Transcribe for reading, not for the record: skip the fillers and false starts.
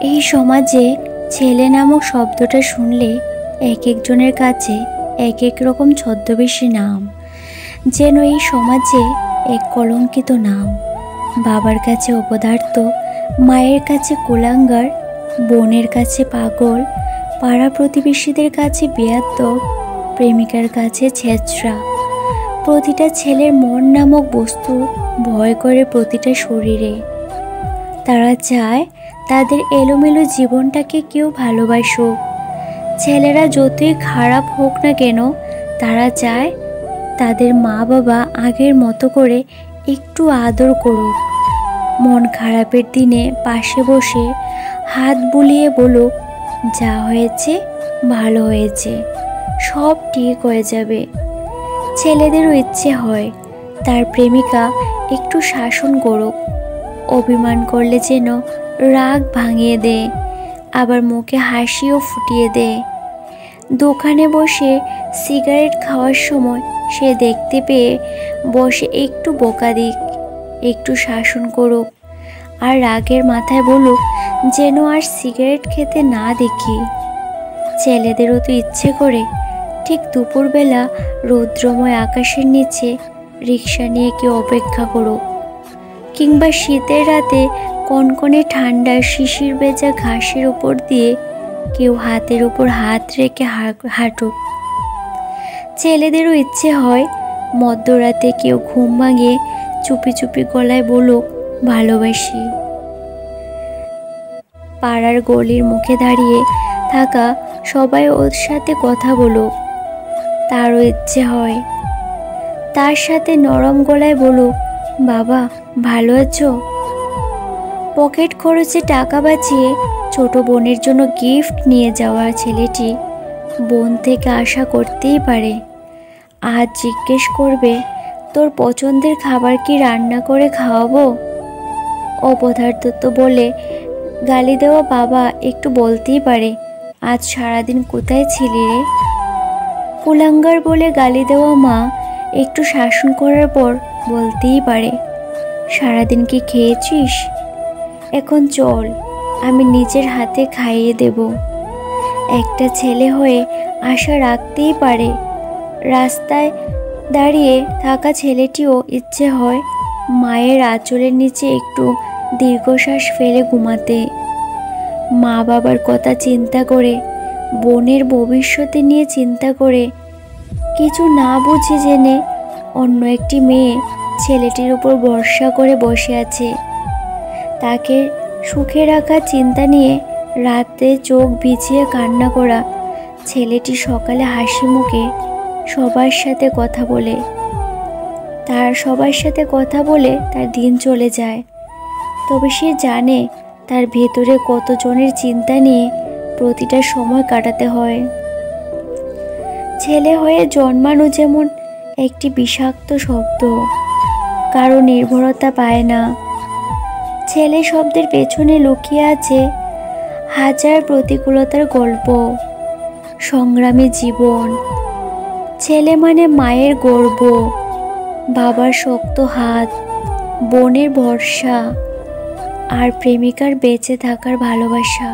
এই সমাজে ছেলে নামক শব্দটা শুনলে এক একজনের কাছে এক এক রকম ছদ্মবেশী নাম, যেন এই সমাজে এক কলঙ্কিত নাম। বাবার কাছে অপদার্থ, মায়ের কাছে কুলাঙ্গার, বোনের কাছে পাগল, পাড়া প্রতিবেশীদের কাছে বেয়াদ্দপ, প্রেমিকার কাছে ছেঁচড়া। প্রতিটা ছেলের মন নামক বস্তু ভয় করে প্রতিটা শরীরে। তারা চায় তাদের এলোমেলো জীবনটাকে কেউ ভালোবাসুক। ছেলেরা যতই খারাপ হোক না কেন, তারা চায় তাদের মা বাবা আগের মতো করে একটু আদর করুক। মন খারাপের দিনে পাশে বসে হাত বুলিয়ে বলুক, যা হয়েছে ভালো হয়েছে, সব ঠিক হয়ে যাবে। ছেলেদেরও ইচ্ছে হয় তার প্রেমিকা একটু শাসন করুক, অভিমান করলে যেন রাগ ভাঙিয়ে দেয়, আবার মুখে হাসিও ফুটিয়ে দেয়। দোকানে বসে সিগারেট খাওয়ার সময় সে দেখতে পেয়ে বসে একটু বকা দিক, একটু শাসন করুক, আর রাগের মাথায় বলুক যেন আর সিগারেট খেতে না দেখি। ছেলেদেরও তো ইচ্ছে করে ঠিক দুপুরবেলা রৌদ্রময় আকাশের নিচে রিক্সা নিয়ে কেউ অপেক্ষা করুক, কিংবা শীতের রাতে কনকনে ঠান্ডার শিশির ভেজা ঘাসের উপর দিয়ে কেউ হাতের উপর হাত রেখে হাঁটুক। ছেলেদেরও ইচ্ছে হয় মধ্যরাতে কেউ ঘুম ভাঙিয়ে চুপি চুপি গলায় বলুক, ভালোবাসি। পাড়ার গলির মুখে দাঁড়িয়ে থাকা সবাই ওর সাথে কথা বলুক, তারও ইচ্ছে হয়। তার সাথে নরম গলায় বলুক, বাবা ভালো আছো। পকেট খরচে টাকা বাঁচিয়ে ছোট বোনের জন্য গিফট নিয়ে যাওয়া ছেলেটি বোন থেকে আশা করতেই পারে আজ জিজ্ঞেস করবে, তোর পছন্দের খাবার কি রান্না করে খাওয়াবো? অপদার্থ তো বলে গালি দেওয়া বাবা একটু বলতেই পারে, আজ সারাদিন কোথায় ছিলি রে? কুলাঙ্গার বলে গালি দেওয়া মা একটু শাসন করার পর বলতেই পারে, সারাদিন কি খেয়েছিস? এখন চল, আমি নিজের হাতে খাইয়ে দেব। একটা ছেলে হয়ে আশা রাখতেই পারে। রাস্তায় দাঁড়িয়ে থাকা ছেলেটিও ইচ্ছে হয় মায়ের আঁচলের নিচে একটু দীর্ঘশ্বাস ফেলে ঘুমাতে। মা বাবার কথা চিন্তা করে, বোনের ভবিষ্যতে নিয়ে চিন্তা করে, কিছু না বুঝে জেনে অন্য একটি মেয়ে ছেলেটির উপর ভরসা করে বসে আছে। তাকে সুখে রাখার চিন্তা নিয়ে রাতে চোখ ভিজিয়ে কান্না করা ছেলেটি সকালে হাসি মুখে সবার সাথে কথা বলে তার দিন চলে যায়। তবে সে জানে তার ভেতরে কতজনের চিন্তা নিয়ে প্রতিটা সময় কাটাতে হয়। ছেলে হয়ে জন্মানো যেমন একটি বিষাক্ত শব্দ, কারো নির্ভরতা পায় না। ছেলে শব্দের পেছনে লুকিয়ে আছে হাজার প্রতিকূলতার গল্প, সংগ্রামী জীবন। ছেলে মানে মায়ের গর্ব, বাবার শক্ত হাত, বোনের ভরসা, আর প্রেমিকার বেঁচে থাকার ভালোবাসা।